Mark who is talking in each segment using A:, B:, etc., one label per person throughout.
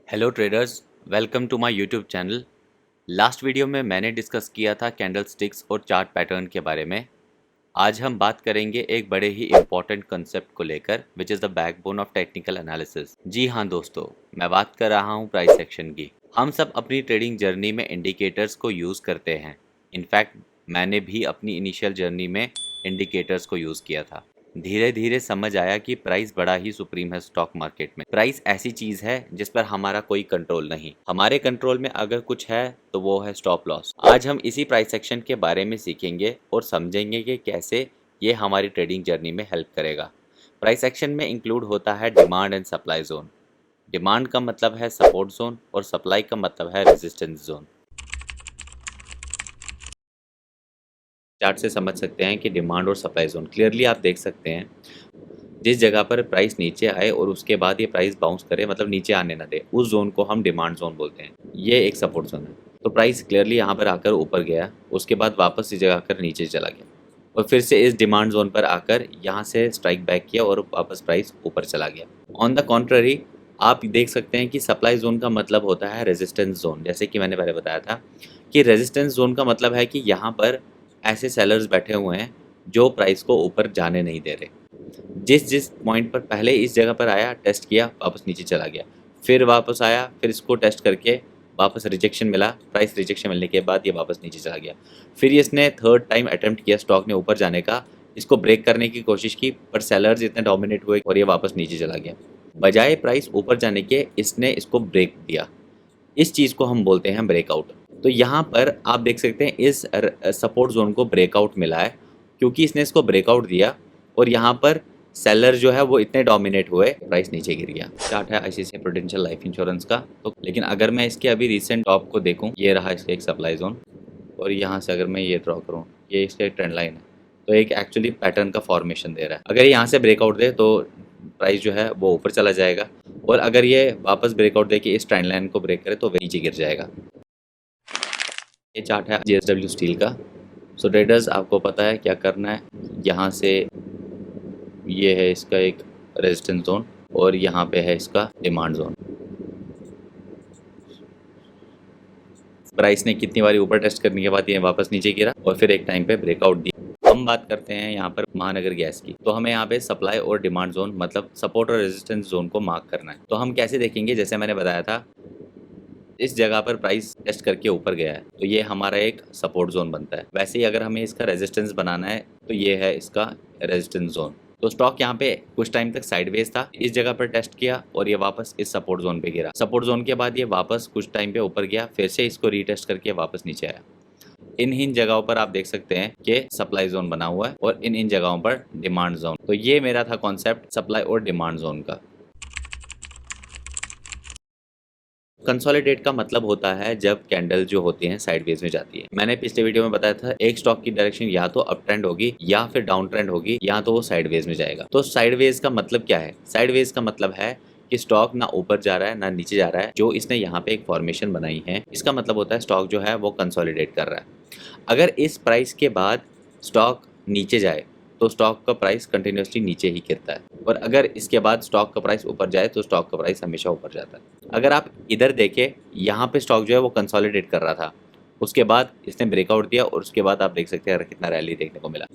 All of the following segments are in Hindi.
A: Hello traders, welcome to my YouTube channel. Last video में मैंने डिस्कस किया था कैंडल स्टिक्स और चार्ट पैटर्न के बारे में। आज हम बात करेंगे एक बड़े ही इम्पॉर्टेंट कंसेप्ट को लेकर, which is the backbone of technical analysis. जी हाँ दोस्तों, मैं बात कर रहा हूँ प्राइस एक्शन की। हम सब अपनी ट्रेडिंग जर्नी में इंडिकेटर्स को यूज़ करते हैं। इनफैक्ट मैंने भी अपनी इनिशियल जर्नी में इंडिकेटर्स को यूज़ किया था। धीरे धीरे समझ आया कि प्राइस बड़ा ही सुप्रीम है स्टॉक मार्केट में। प्राइस ऐसी चीज है जिस पर हमारा कोई कंट्रोल नहीं। हमारे कंट्रोल में अगर कुछ है तो वो है स्टॉप लॉस। आज हम इसी प्राइस एक्शन के बारे में सीखेंगे और समझेंगे कि कैसे ये हमारी ट्रेडिंग जर्नी में हेल्प करेगा। प्राइस एक्शन में इंक्लूड होता है demand and supply zone. Demand का मतलब है सपोर्ट जोन और सप्लाई का मतलब है रेजिस्टेंस जोन। चार्ट से समझ सकते हैं कि डिमांड और सप्लाई जोन क्लियरली आप देख सकते हैं। जिस जगह पर प्राइस नीचे आए और उसके बाद ये प्राइस बाउंस करे, मतलब नीचे आने ना दे, उस जोन को हम डिमांड जोन बोलते हैं। ये एक सपोर्ट जोन है। तो प्राइस क्लियरली यहाँ पर आकर ऊपर गया, उसके बाद वापस इस जगह आकर नीचे चला गया और फिर से इस डिमांड जोन पर आकर यहाँ से स्ट्राइक बैक किया और वापस प्राइस ऊपर चला गया। ऑन द कॉन्ट्ररी आप देख सकते हैं कि सप्लाई जोन का मतलब होता है रेजिस्टेंस जोन। जैसे कि मैंने पहले बताया था कि रेजिस्टेंस जोन का मतलब है कि यहाँ पर ऐसे सेलर्स बैठे हुए हैं जो प्राइस को ऊपर जाने नहीं दे रहे। जिस जिस पॉइंट पर पहले इस जगह पर आया, टेस्ट किया, वापस नीचे चला गया, फिर वापस आया, फिर इसको टेस्ट करके वापस रिजेक्शन मिला, प्राइस रिजेक्शन मिलने के बाद ये वापस नीचे चला गया। फिर इसने थर्ड टाइम अटेम्प्ट किया स्टॉक ने ऊपर जाने का, इसको ब्रेक करने की कोशिश की, पर सेलर्स इतने डोमिनेट हुए और ये वापस नीचे चला गया। बजाय प्राइस ऊपर जाने के इसने इसको ब्रेक दिया। इस चीज़ को हम बोलते हैं ब्रेकआउट। तो यहाँ पर आप देख सकते हैं इस सपोर्ट जोन को ब्रेकआउट मिला है क्योंकि इसने इसको ब्रेकआउट दिया और यहाँ पर सेलर जो है वो इतने डोमिनेट हुए, प्राइस नीचे गिर गया। चार्ट है आईसीआईसीआई प्रूडेंशियल लाइफ इंश्योरेंस का। तो लेकिन अगर मैं इसके अभी रिसेंट टॉप को देखूं, ये रहा इसका एक सप्लाई जोन और यहाँ से अगर मैं ये ड्रॉ करूँ, ये इसका एक ट्रेंड लाइन है। तो एक एक्चुअली पैटर्न का फॉर्मेशन दे रहा है। अगर यहाँ से ब्रेकआउट दे तो प्राइस जो है वो ऊपर चला जाएगा और अगर ये वापस ब्रेकआउट दे कि इस ट्रेंड लाइन को ब्रेक करे तो नीचे गिर जाएगा। ये चार्ट है जेएसडब्ल्यू स्टील का। सो ट्रेडर्स, आपको पता है क्या करना है। यहाँ से ये है इसका एक रेजिस्टेंस जोन और यहाँ पे है इसका डिमांड जोन। प्राइस ने कितनी बार ऊपर टेस्ट करने के बाद ये वापस नीचे गिरा और फिर एक टाइम पे ब्रेकआउट दी। हम बात करते हैं यहाँ पर महानगर गैस की। तो हमें यहाँ पे सप्लाई और डिमांड जोन, मतलब सपोर्ट और रेजिस्टेंस जोन को मार्क करना है। तो हम कैसे देखेंगे, जैसे मैंने बताया था, इस जगह पर प्राइस टेस्ट करके ऊपर गया है तो ये हमारा एक सपोर्ट जोन बनता है। वैसे ही अगर हमें इसका रेजिस्टेंस बनाना है तो ये है इसका रेजिस्टेंस जोन। तो स्टॉक यहाँ पे कुछ टाइम तक साइडवेज था, इस जगह पर टेस्ट किया और ये वापस इस सपोर्ट जोन पे गिरा। सपोर्ट जोन के बाद ये वापस कुछ टाइम पे ऊपर गया, फिर से इसको रीटेस्ट करके वापस नीचे आया। इन जगहों पर आप देख सकते हैं कि सप्लाई जोन बना हुआ है और इन जगहों पर डिमांड जोन। तो ये मेरा था कॉन्सेप्ट सप्लाई और डिमांड जोन का। कंसोलिडेट का मतलब होता है जब कैंडल जो होती हैं साइडवेज में जाती है। मैंने पिछले वीडियो में बताया था एक स्टॉक की डायरेक्शन या तो अप ट्रेंड होगी या फिर डाउन ट्रेंड होगी या तो वो साइडवेज में जाएगा। तो साइडवेज का मतलब क्या है? साइडवेज का मतलब है कि स्टॉक ना ऊपर जा रहा है ना नीचे जा रहा है। जो इसने यहाँ पे एक फॉर्मेशन बनाई है, इसका मतलब होता है स्टॉक जो है वो कंसोलिडेट कर रहा है। अगर इस प्राइस के बाद स्टॉक नीचे जाए तो स्टॉक का प्राइस कंटिन्यूसली नीचे ही गिरता है और अगर इसके बाद स्टॉक का प्राइस ऊपर जाए तो स्टॉक का प्राइस हमेशा ऊपर जाता है। अगर आप इधर देखें, यहाँ पे स्टॉक जो है वो कंसोलिडेट कर रहा था, उसके बाद इसने ब्रेकआउट दिया और उसके बाद आप देख सकते हैं कितना रैली देखने को मिला।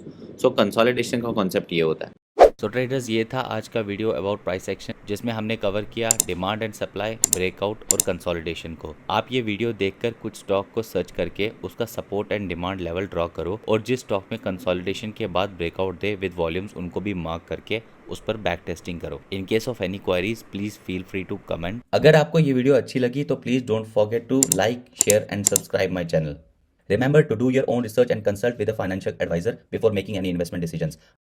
A: सो कंसोलिडेशन का कॉन्सेप्ट ये होता है। सो ट्रेडर्स, ये था आज का वीडियो अबाउट प्राइस एक्शन, जिसमें हमने कवर किया डिमांड एंड सप्लाई, ब्रेकआउट और कंसोलिडेशन को। आप ये वीडियो देखकर कुछ स्टॉक को सर्च करके उसका support and demand level draw करो और जिस स्टॉक में कंसोलिडेशन के बाद ब्रेकआउट दे विद वॉल्यूम्स, उनको भी मार्क करके उस पर बैक टेस्टिंग करो। In case of any queries please feel free to comment. अगर आपको ये वीडियो अच्छी लगी तो please don't forget to like, share and subscribe my channel. Remember to do your own research and consult with a financial advisor before making any investment decisions.